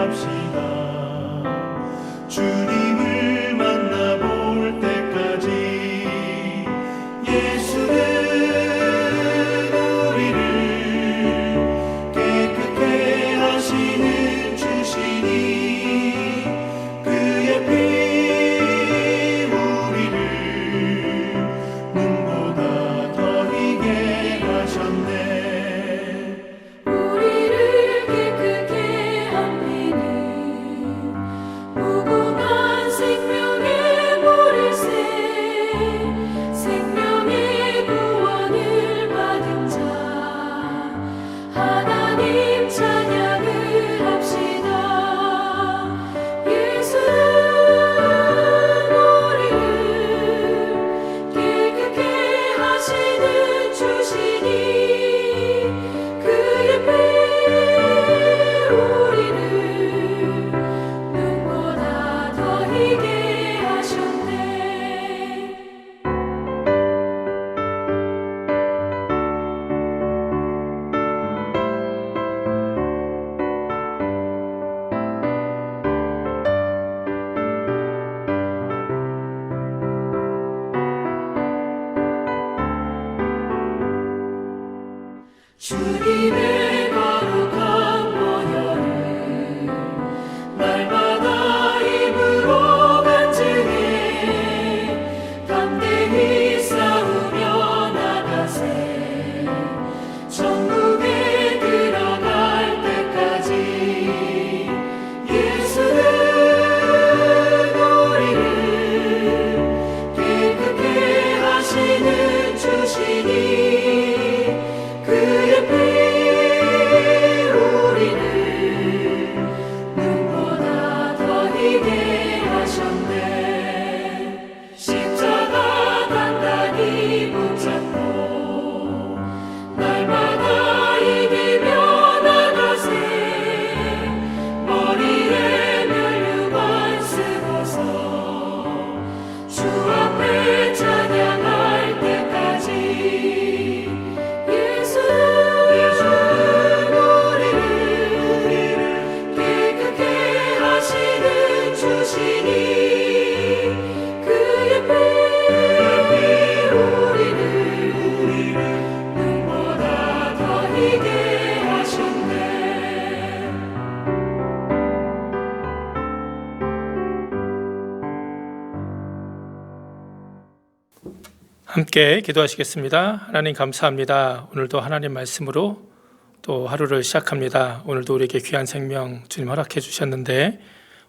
합시다. 주님을 만나볼 때까지 예수는 우리를 깨끗게 하시는 주시니 그의 피 우리를 눈보다 더 희게 하셨네. 우리를 깨끗게 하시는 무궁한 생명의 보리새, 생명의 구원을 받은 자 하나님 찬양을 합시다. 예수는 우리를 깨끗게 하시는 주시니 그의 피 우리를 눈보다 더 희게 하셨네. 주님의 거룩한 보혈을 날마다 입으로 간증해 담대히 싸우며 나가세. 천국에 들어갈 때까지 예수는 우리를 깨끗게 하시는 주시니 그의 피 우리를 눈보다 더 희게 하셨네. 십자가 단단히 붙잡고 날마다 이기며 나가세. 머리에 면류관 쓰고서 주 앞에 찬양할 때까지 예수는 우리를 깨끗게 하시는 주시니 그의 피 우리를 눈보다 더 희게 하셨네. 함께 기도하시겠습니다. 하나님 감사합니다. 오늘도 하나님 말씀으로 또 하루를 시작합니다. 오늘도 우리에게 귀한 생명 주님 허락해 주셨는데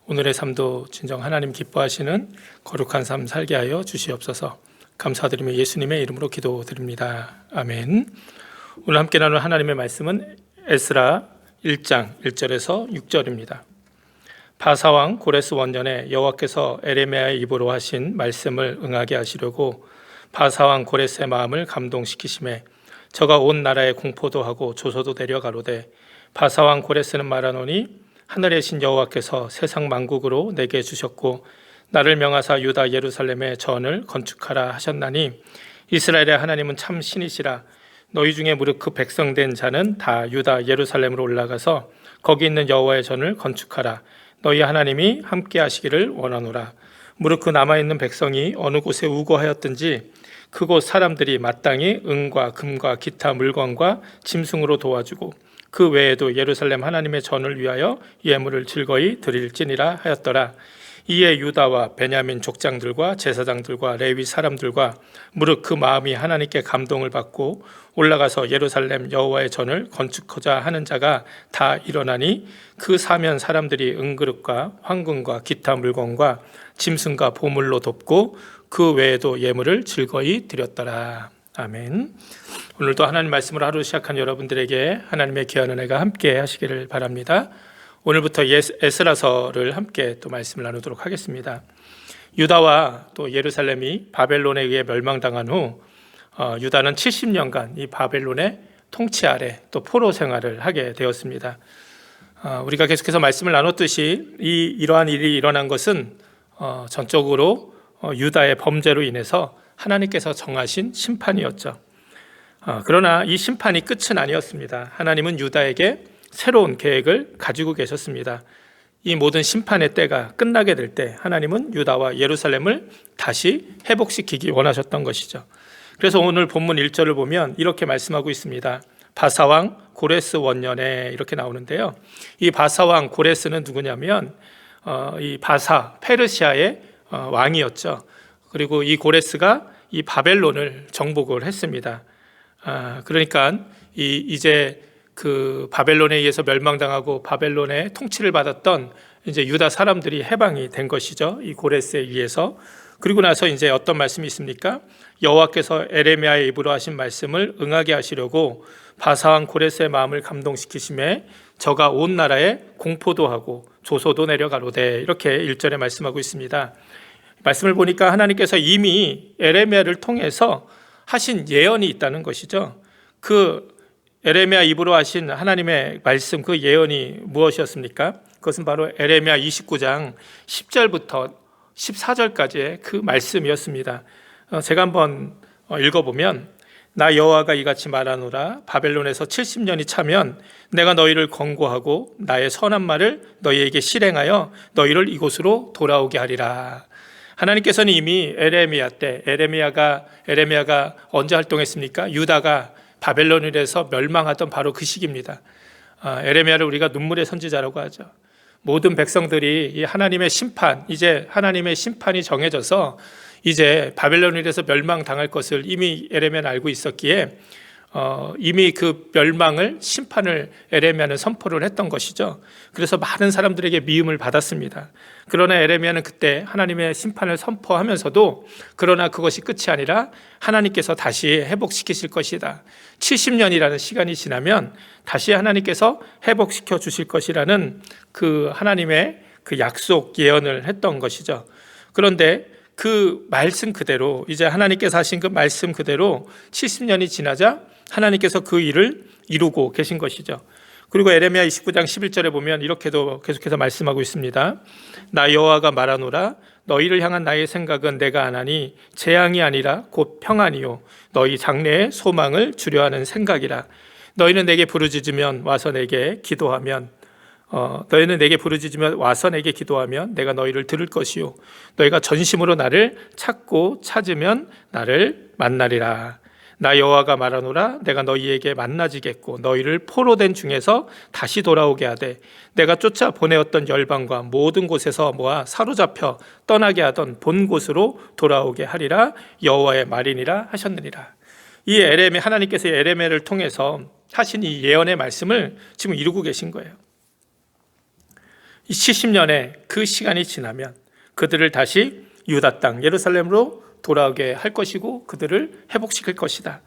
오늘의 삶도 진정 하나님 기뻐하시는 거룩한 삶 살게 하여 주시옵소서. 감사드리며 예수님의 이름으로 기도드립니다. 아멘. 오늘 함께 나눌 하나님의 말씀은 에스라 1장 1절에서 6절입니다. 바사왕 고레스 원년에 여호와께서 에레미야의 입으로 하신 말씀을 응하게 하시려고 바사왕 고레스의 마음을 감동시키심에 저가 온 나라에 공포도 하고 조소도 내려가로되 바사왕 고레스는 말하노니 하늘의 신 여호와께서 세상 만국으로 내게 주셨고 나를 명하사 유다 예루살렘의 전을 건축하라 하셨나니 이스라엘의 하나님은 참 신이시라. 너희 중에 무릇 그 백성된 자는 다 유다 예루살렘으로 올라가서 거기 있는 여호와의 전을 건축하라. 너희 하나님이 함께 하시기를 원하노라. 무릇 그 남아있는 백성이 어느 곳에 우거하였든지 그곳 사람들이 마땅히 은과 금과 기타 물건과 짐승으로 도와주고 그 외에도 예루살렘 하나님의 전을 위하여 예물을 즐거이 드릴지니라 하였더라. 이에 유다와 베냐민 족장들과 제사장들과 레위 사람들과 무릇 그 마음이 하나님께 감동을 받고 올라가서 예루살렘 여호와의 전을 건축하자 하는 자가 다 일어나니 그 사면 사람들이 은그릇과 황금과 기타 물건과 짐승과 보물로 돕고 그 외에도 예물을 즐거이 드렸더라. 아멘. 오늘도 하나님 말씀으로 하루 시작한 여러분들에게 하나님의 귀한 은혜가 함께 하시기를 바랍니다. 오늘부터 에스라서를 함께 또 말씀을 나누도록 하겠습니다. 유다와 또 예루살렘이 바벨론에 의해 멸망당한 후 유다는 70년간 이 바벨론의 통치 아래 또 포로 생활을 하게 되었습니다. 우리가 계속해서 말씀을 나눴듯이 이러한 일이 일어난 것은 전적으로 유다의 범죄로 인해서 하나님께서 정하신 심판이었죠. 그러나 이 심판이 끝은 아니었습니다. 하나님은 유다에게 새로운 계획을 가지고 계셨습니다. 이 모든 심판의 때가 끝나게 될 때 하나님은 유다와 예루살렘을 다시 회복시키기 원하셨던 것이죠. 그래서 오늘 본문 1절을 보면 이렇게 말씀하고 있습니다. 바사왕 고레스 원년에 이렇게 나오는데요. 이 바사왕 고레스는 누구냐면 이 바사 페르시아의 왕이었죠. 그리고 이 고레스가 이 바벨론을 정복을 했습니다. 그러니까 이제 그 바벨론에 의해서 멸망당하고 바벨론의 통치를 받았던 이제 유다 사람들이 해방이 된 것이죠. 이 고레스에 의해서. 그리고 나서 이제 어떤 말씀이 있습니까? 여호와께서 에레미야의 입으로 하신 말씀을 응하게 하시려고 바사왕 고레스의 마음을 감동시키심에 저가 온 나라에 공포도 하고 조소도 내려가로되, 이렇게 1절에 말씀하고 있습니다. 말씀을 보니까 하나님께서 이미 에레미야를 통해서 하신 예언이 있다는 것이죠. 그 에레미야 입으로 하신 하나님의 말씀, 그 예언이 무엇이었습니까? 그것은 바로 에레미야 29장 10절부터 14절까지의 그 말씀이었습니다. 제가 한번 읽어보면, 나 여호와가 이같이 말하노라. 바벨론에서 70년이 차면 내가 너희를 권고하고 나의 선한 말을 너희에게 실행하여 너희를 이곳으로 돌아오게 하리라. 하나님께서는 이미 에레미야 때, 에레미야가 언제 활동했습니까? 유다가 바벨론에서 멸망하던 바로 그 시기입니다. 에레미야를 우리가 눈물의 선지자라고 하죠. 모든 백성들이 이 하나님의 심판, 이제 하나님의 심판이 정해져서 이제 바벨론에서 멸망당할 것을 이미 에레미야는 알고 있었기에 이미 그 멸망을, 심판을 에레미야는 선포를 했던 것이죠. 그래서 많은 사람들에게 미움을 받았습니다. 그러나 에레미야는 그때 하나님의 심판을 선포하면서도 그러나 그것이 끝이 아니라 하나님께서 다시 회복시키실 것이다. 70년이라는 시간이 지나면 다시 하나님께서 회복시켜 주실 것이라는 그 하나님의 그 약속 예언을 했던 것이죠. 그런데 그 말씀 그대로, 이제 하나님께서 하신 그 말씀 그대로 70년이 지나자 하나님께서 그 일을 이루고 계신 것이죠. 그리고 에레미야 29장 11절에 보면 이렇게도 계속해서 말씀하고 있습니다. 나 여호와가 말하노라. 너희를 향한 나의 생각은 내가 안 하니 재앙이 아니라 곧 평안이요 너희 장래의 소망을 주려 하는 생각이라. 너희는 내게 부르짖으면 와서 내게 기도하면 내가 너희를 들을 것이요 너희가 전심으로 나를 찾고 찾으면 나를 만나리라. 나 여호와가 말하노라. 내가 너희에게 만나지겠고 너희를 포로된 중에서 다시 돌아오게 하되 내가 쫓아 보내었던 열방과 모든 곳에서 모아 사로잡혀 떠나게 하던 본 곳으로 돌아오게 하리라. 여호와의 말이니라 하셨느니라. 이 에레미야, 하나님께서 에레미야를 통해서 하신 이 예언의 말씀을 지금 이루고 계신 거예요. 이 70년의 그 시간이 지나면 그들을 다시 유다 땅 예루살렘으로 돌아오게 할 것이고 그들을 회복시킬 것이다.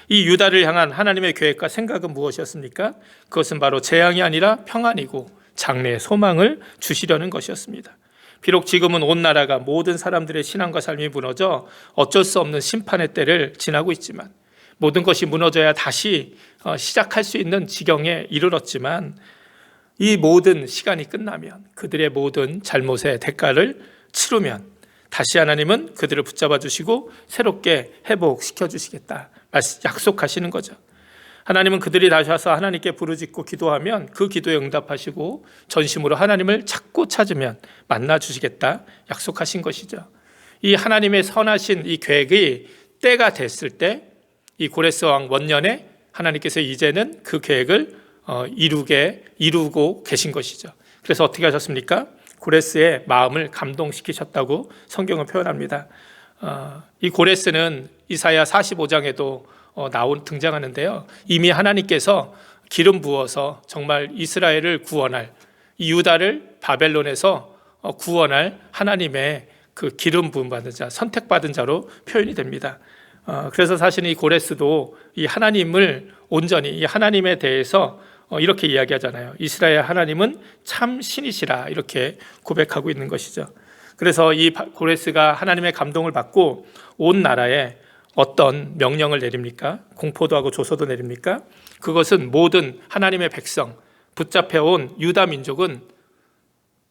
이 유다를 향한 하나님의 계획과 생각은 무엇이었습니까? 그것은 바로 재앙이 아니라 평안이고 장래의 소망을 주시려는 것이었습니다. 비록 지금은 온 나라가 모든 사람들의 신앙과 삶이 무너져 어쩔 수 없는 심판의 때를 지나고 있지만, 모든 것이 무너져야 다시 시작할 수 있는 지경에 이르렀지만, 이 모든 시간이 끝나면 그들의 모든 잘못의 대가를 치르면 다시 하나님은 그들을 붙잡아 주시고 새롭게 회복시켜 주시겠다 약속하시는 거죠. 하나님은 그들이 다시 와서 하나님께 부르짖고 기도하면 그 기도에 응답하시고 전심으로 하나님을 찾고 찾으면 만나 주시겠다 약속하신 것이죠. 이 하나님의 선하신 이 계획이 때가 됐을 때 이 고레스 왕 원년에 하나님께서 이제는 그 계획을 이루고 계신 것이죠. 그래서 어떻게 하셨습니까? 고레스의 마음을 감동시키셨다고 성경은 표현합니다. 이 고레스는 이사야 45장에도 등장하는데요. 이미 하나님께서 기름 부어서 정말 이스라엘을 구원할, 이 유다를 바벨론에서 구원할 하나님의 그 기름 부음 받은 자, 선택받은 자로 표현이 됩니다. 그래서 사실 이 고레스도 이 하나님을 온전히, 이 하나님에 대해서 이렇게 이야기하잖아요. 이스라엘 하나님은 참 신이시라, 이렇게 고백하고 있는 것이죠. 그래서 이 고레스가 하나님의 감동을 받고 온 나라에 어떤 명령을 내립니까? 공포도 하고 조서도 내립니까? 그것은 모든 하나님의 백성, 붙잡혀온 유다 민족은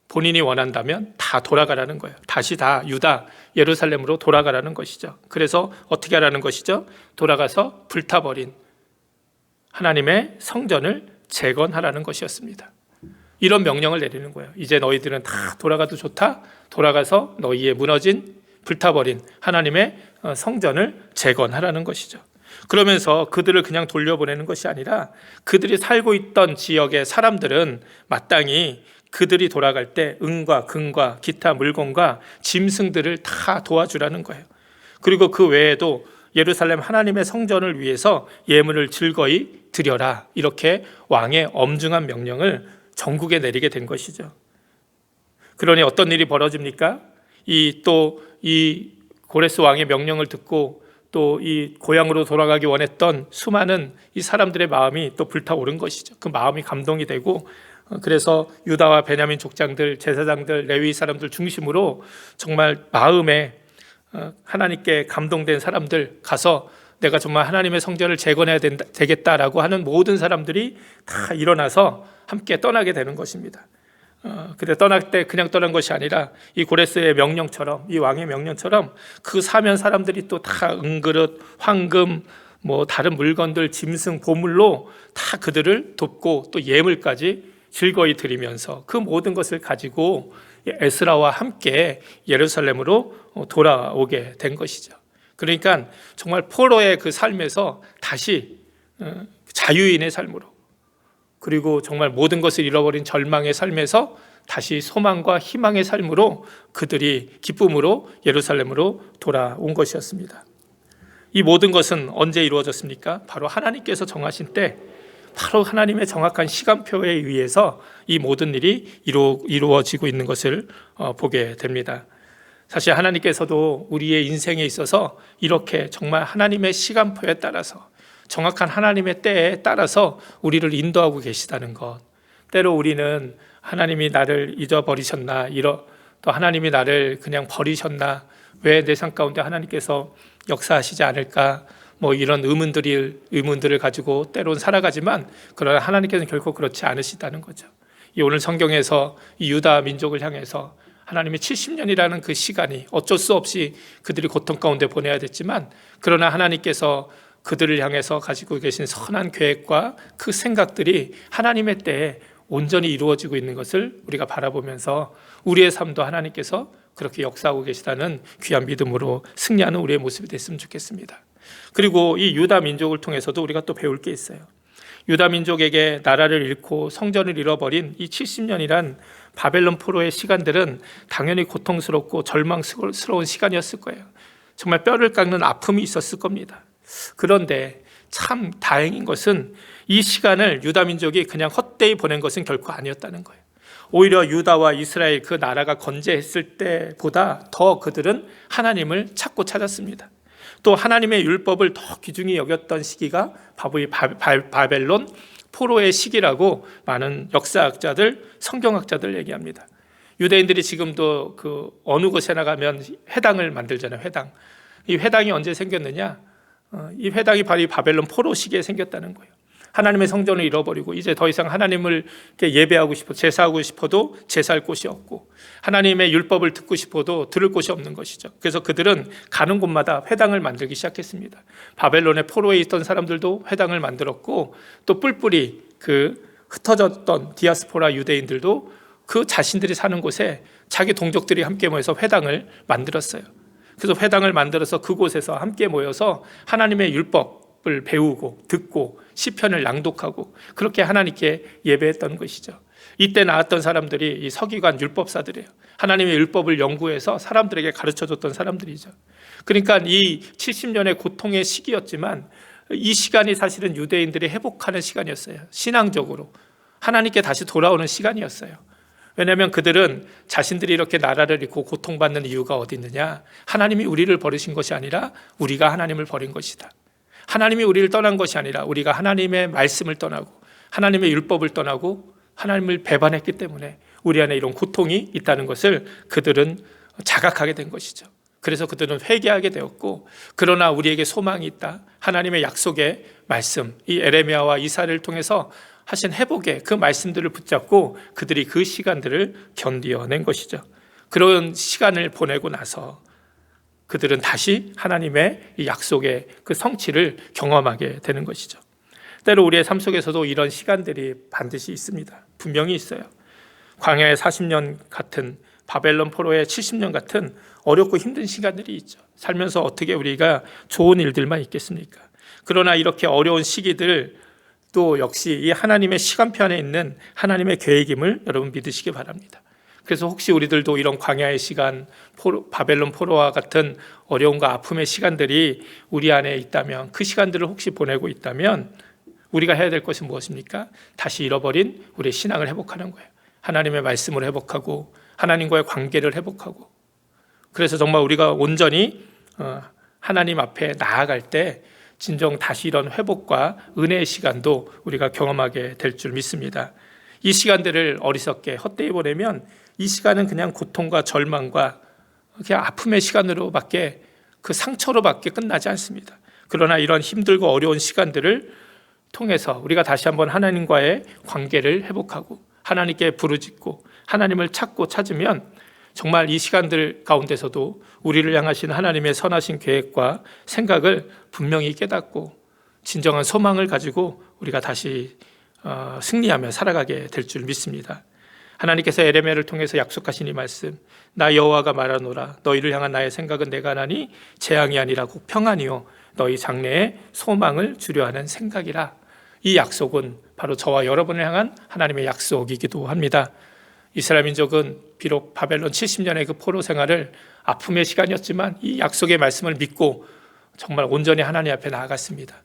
본인이 원한다면 다 돌아가라는 거예요. 다시 다 유다, 예루살렘으로 돌아가라는 것이죠. 그래서 어떻게 하라는 것이죠? 돌아가서 불타버린 하나님의 성전을 재건하라는 것이었습니다. 이런 명령을 내리는 거예요. 이제 너희들은 다 돌아가도 좋다. 돌아가서 너희의 무너진 불타버린 하나님의 성전을 재건하라는 것이죠. 그러면서 그들을 그냥 돌려보내는 것이 아니라 그들이 살고 있던 지역의 사람들은 마땅히 그들이 돌아갈 때 은과 금과 기타 물건과 짐승들을 다 도와주라는 거예요. 그리고 그 외에도 예루살렘 하나님의 성전을 위해서 예물을 즐거이 드려라. 이렇게 왕의 엄중한 명령을 전국에 내리게 된 것이죠. 그러니 어떤 일이 벌어집니까? 이 고레스 왕의 명령을 듣고 또 이 고향으로 돌아가기 원했던 수많은 이 사람들의 마음이 또 불타오른 것이죠. 그 마음이 감동이 되고, 그래서 유다와 베냐민 족장들, 제사장들, 레위 사람들 중심으로 정말 마음에 하나님께 감동된 사람들 가서 내가 정말 하나님의 성전을 재건해야 되겠다라고 하는 모든 사람들이 다 일어나서 함께 떠나게 되는 것입니다. 근데 떠날 때 그냥 떠난 것이 아니라 이 고레스의 명령처럼, 이 왕의 명령처럼 그 사면 사람들이 또 다 은그릇, 황금, 뭐 다른 물건들, 짐승, 보물로 다 그들을 돕고 또 예물까지 즐거이 드리면서 그 모든 것을 가지고 에스라와 함께 예루살렘으로 돌아오게 된 것이죠. 그러니까 정말 포로의 그 삶에서 다시 자유인의 삶으로, 그리고 정말 모든 것을 잃어버린 절망의 삶에서 다시 소망과 희망의 삶으로 그들이 기쁨으로 예루살렘으로 돌아온 것이었습니다. 이 모든 것은 언제 이루어졌습니까? 바로 하나님께서 정하신 때, 바로 하나님의 정확한 시간표에 의해서 이 모든 일이 이루어지고 있는 것을 보게 됩니다. 사실 하나님께서도 우리의 인생에 있어서 이렇게 정말 하나님의 시간표에 따라서, 정확한 하나님의 때에 따라서 우리를 인도하고 계시다는 것. 때로 우리는 하나님이 나를 잊어버리셨나, 또 하나님이 나를 그냥 버리셨나, 왜 내 삶 가운데 하나님께서 역사하시지 않을까, 뭐 이런 의문들을 가지고 때론 살아가지만, 그러나 하나님께서는 결코 그렇지 않으시다는 거죠. 이 오늘 성경에서 이 유다 민족을 향해서 하나님의 70년이라는 그 시간이 어쩔 수 없이 그들이 고통 가운데 보내야 됐지만, 그러나 하나님께서 그들을 향해서 가지고 계신 선한 계획과 그 생각들이 하나님의 때에 온전히 이루어지고 있는 것을 우리가 바라보면서 우리의 삶도 하나님께서 그렇게 역사하고 계시다는 귀한 믿음으로 승리하는 우리의 모습이 됐으면 좋겠습니다. 그리고 이 유다 민족을 통해서도 우리가 또 배울 게 있어요. 유다 민족에게 나라를 잃고 성전을 잃어버린 이 70년이란 바벨론 포로의 시간들은 당연히 고통스럽고 절망스러운 시간이었을 거예요. 정말 뼈를 깎는 아픔이 있었을 겁니다. 그런데 참 다행인 것은 이 시간을 유다 민족이 그냥 헛되이 보낸 것은 결코 아니었다는 거예요. 오히려 유다와 이스라엘 그 나라가 건재했을 때보다 더 그들은 하나님을 찾고 찾았습니다. 또 하나님의 율법을 더 귀중히 여겼던 시기가 바로 이 바벨론 포로의 시기라고 많은 역사학자들, 성경학자들 얘기합니다. 유대인들이 지금도 그 어느 곳에 나가면 회당을 만들잖아요. 회당. 이 회당이 언제 생겼느냐? 이 회당이 바로 이 바벨론 포로 시기에 생겼다는 거예요. 하나님의 성전을 잃어버리고 이제 더 이상 하나님을 예배하고 싶어, 제사하고 싶어도 제사할 곳이 없고, 하나님의 율법을 듣고 싶어도 들을 곳이 없는 것이죠. 그래서 그들은 가는 곳마다 회당을 만들기 시작했습니다. 바벨론의 포로에 있던 사람들도 회당을 만들었고, 또 뿔뿔이 그 흩어졌던 디아스포라 유대인들도 그 자신들이 사는 곳에 자기 동족들이 함께 모여서 회당을 만들었어요. 그래서 회당을 만들어서 그곳에서 함께 모여서 하나님의 율법을 배우고 듣고 시편을 낭독하고 그렇게 하나님께 예배했던 것이죠. 이때 나왔던 사람들이 이 서기관 율법사들이에요. 하나님의 율법을 연구해서 사람들에게 가르쳐줬던 사람들이죠. 그러니까 이 70년의 고통의 시기였지만 이 시간이 사실은 유대인들이 회복하는 시간이었어요. 신앙적으로 하나님께 다시 돌아오는 시간이었어요. 왜냐하면 그들은 자신들이 이렇게 나라를 잃고 고통받는 이유가 어디 있느냐? 하나님이 우리를 버리신 것이 아니라 우리가 하나님을 버린 것이다. 하나님이 우리를 떠난 것이 아니라 우리가 하나님의 말씀을 떠나고 하나님의 율법을 떠나고 하나님을 배반했기 때문에 우리 안에 이런 고통이 있다는 것을 그들은 자각하게 된 것이죠. 그래서 그들은 회개하게 되었고, 그러나 우리에게 소망이 있다. 하나님의 약속의 말씀, 이 에레미야와 이사야를 통해서 하신 회복의 그 말씀들을 붙잡고 그들이 그 시간들을 견디어낸 것이죠. 그런 시간을 보내고 나서 그들은 다시 하나님의 이 약속의 그 성취를 경험하게 되는 것이죠. 때로 우리의 삶 속에서도 이런 시간들이 반드시 있습니다. 분명히 있어요. 광야의 40년 같은, 바벨론 포로의 70년 같은 어렵고 힘든 시간들이 있죠. 살면서 어떻게 우리가 좋은 일들만 있겠습니까? 그러나 이렇게 어려운 시기들 또 역시 이 하나님의 시간표 안에 있는 하나님의 계획임을 여러분 믿으시기 바랍니다. 그래서 혹시 우리들도 이런 광야의 시간, 바벨론 포로와 같은 어려움과 아픔의 시간들이 우리 안에 있다면, 그 시간들을 혹시 보내고 있다면 우리가 해야 될 것은 무엇입니까? 다시 잃어버린 우리의 신앙을 회복하는 거예요. 하나님의 말씀을 회복하고 하나님과의 관계를 회복하고, 그래서 정말 우리가 온전히 하나님 앞에 나아갈 때 진정 다시 이런 회복과 은혜의 시간도 우리가 경험하게 될 줄 믿습니다. 이 시간들을 어리석게 헛되이 보내면 이 시간은 그냥 고통과 절망과 그냥 아픔의 시간으로밖에, 그 상처로밖에 끝나지 않습니다. 그러나 이런 힘들고 어려운 시간들을 통해서 우리가 다시 한번 하나님과의 관계를 회복하고 하나님께 부르짖고 하나님을 찾으면 정말 이 시간들 가운데서도 우리를 향하신 하나님의 선하신 계획과 생각을 분명히 깨닫고 진정한 소망을 가지고 우리가 다시 승리하며 살아가게 될 줄 믿습니다. 하나님께서 에레미야를 통해서 약속하신 이 말씀, 나 여호와가 말하노라, 너희를 향한 나의 생각은 내가 하나니 재앙이 아니라 곧 평안이요 너희 장래에 소망을 주려 하는 생각이라. 이 약속은 바로 저와 여러분을 향한 하나님의 약속이기도 합니다. 이스라엘 민족은 비록 바벨론 70년의 그 포로 생활을 아픔의 시간이었지만 이 약속의 말씀을 믿고 정말 온전히 하나님 앞에 나아갔습니다.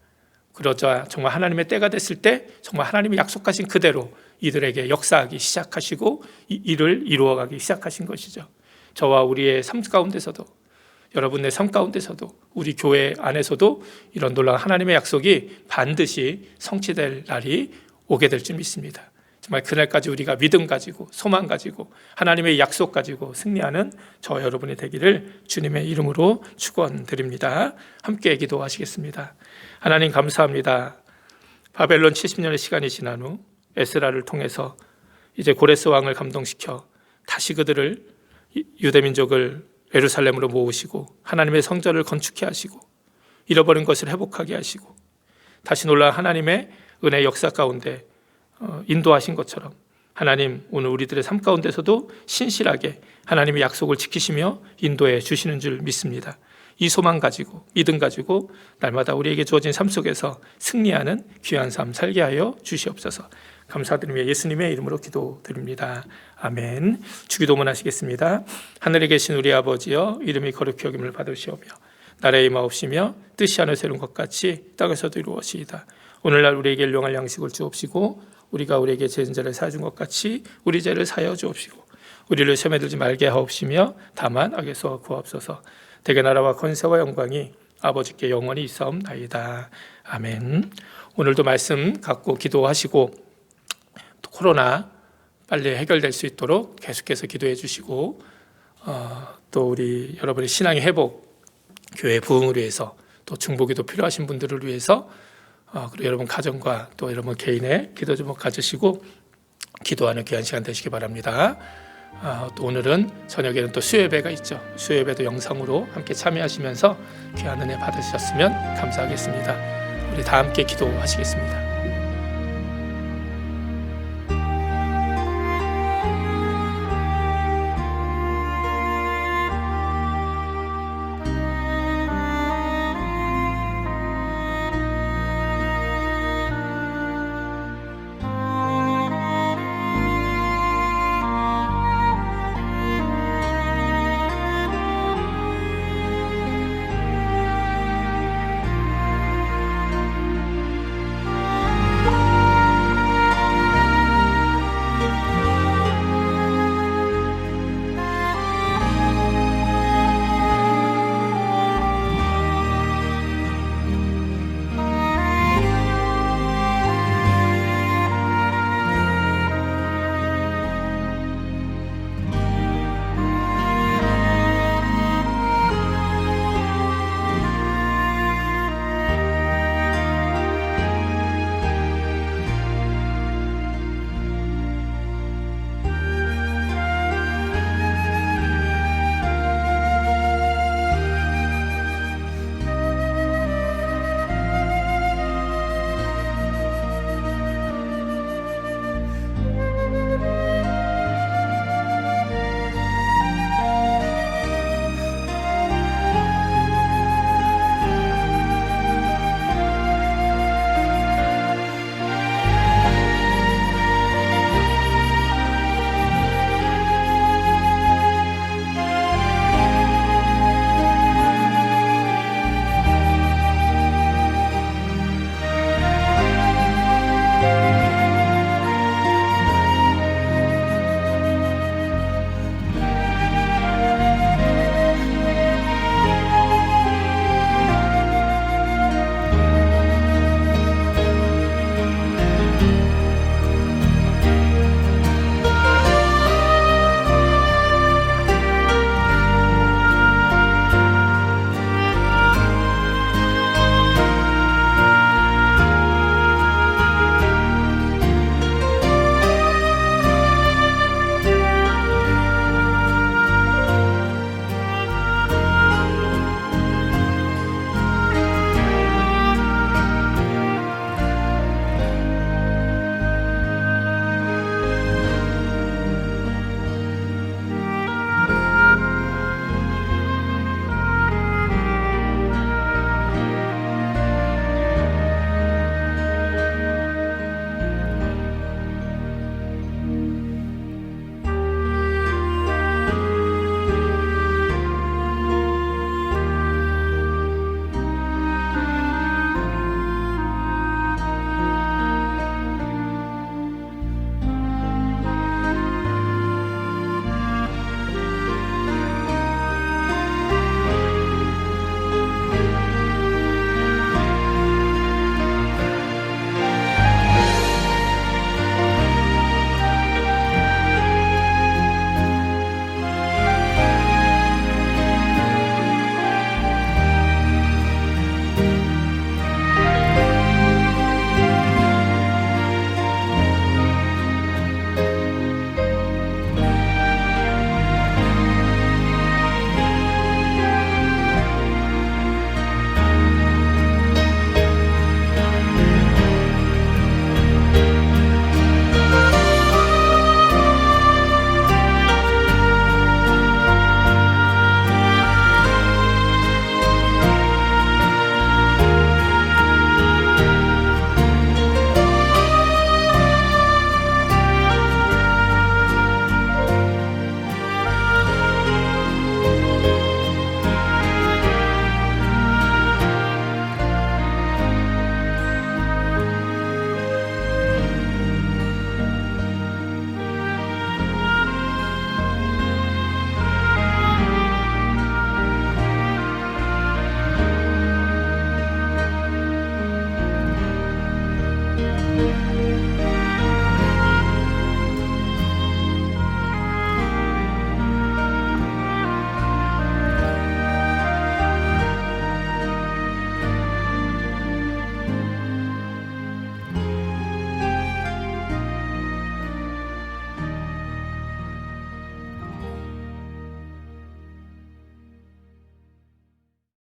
그러자 정말 하나님의 때가 됐을 때 정말 하나님이 약속하신 그대로 이들에게 역사하기 시작하시고 이를 이루어가기 시작하신 것이죠. 저와 우리의 삶 가운데서도, 여러분의 삶 가운데서도, 우리 교회 안에서도 이런 놀라운 하나님의 약속이 반드시 성취될 날이 오게 될 줄 믿습니다. 정말 그날까지 우리가 믿음 가지고 소망 가지고 하나님의 약속 가지고 승리하는 저와 여러분이 되기를 주님의 이름으로 축원드립니다. 함께 기도하시겠습니다. 하나님 감사합니다. 바벨론 70년의 시간이 지난 후 에스라를 통해서 이제 고레스 왕을 감동시켜 다시 그들을, 유대 민족을 예루살렘으로 모으시고 하나님의 성전을 건축해 하시고 잃어버린 것을 회복하게 하시고 다시 놀라운 하나님의 은혜 역사 가운데 인도하신 것처럼 하나님 오늘 우리들의 삶 가운데서도 신실하게 하나님의 약속을 지키시며 인도해 주시는 줄 믿습니다. 이 소망 가지고 믿음 가지고 날마다 우리에게 주어진 삶 속에서 승리하는 귀한 삶 살게 하여 주시옵소서. 감사드리며 예수님의 이름으로 기도드립니다. 아멘. 주기도문 하시겠습니다. 하늘에 계신 우리 아버지여, 이름이 거룩히 여김을 받으시오며 나라의 임하옵시며 뜻이 하늘에서 이룬 것 같이 땅에서도 이루어지이다. 오늘날 우리에게 일용할 양식을 주옵시고 우리가 우리에게 죄진 자를 사해준 것 같이 우리 죄를 사하여 주옵시고 우리를 시험에 들지 말게 하옵시며 다만 악에서 구하옵소서. 대개 나라와 권세와 영광이 아버지께 영원히 있사옵나이다. 아멘. 오늘도 말씀 갖고 기도하시고 또 코로나 빨리 해결될 수 있도록 계속해서 기도해 주시고 또 우리 여러분의 신앙의 회복, 교회 부흥을 위해서 또 중보기도 필요하신 분들을 위해서 그리고 여러분 가정과 또 여러분 개인의 기도 제목 가지시고 기도하는 귀한 시간 되시기 바랍니다. 또 오늘은 저녁에는 또 수요예배가 있죠. 수요예배도 영상으로 함께 참여하시면서 귀한 은혜 받으셨으면 감사하겠습니다. 우리 다 함께 기도하시겠습니다.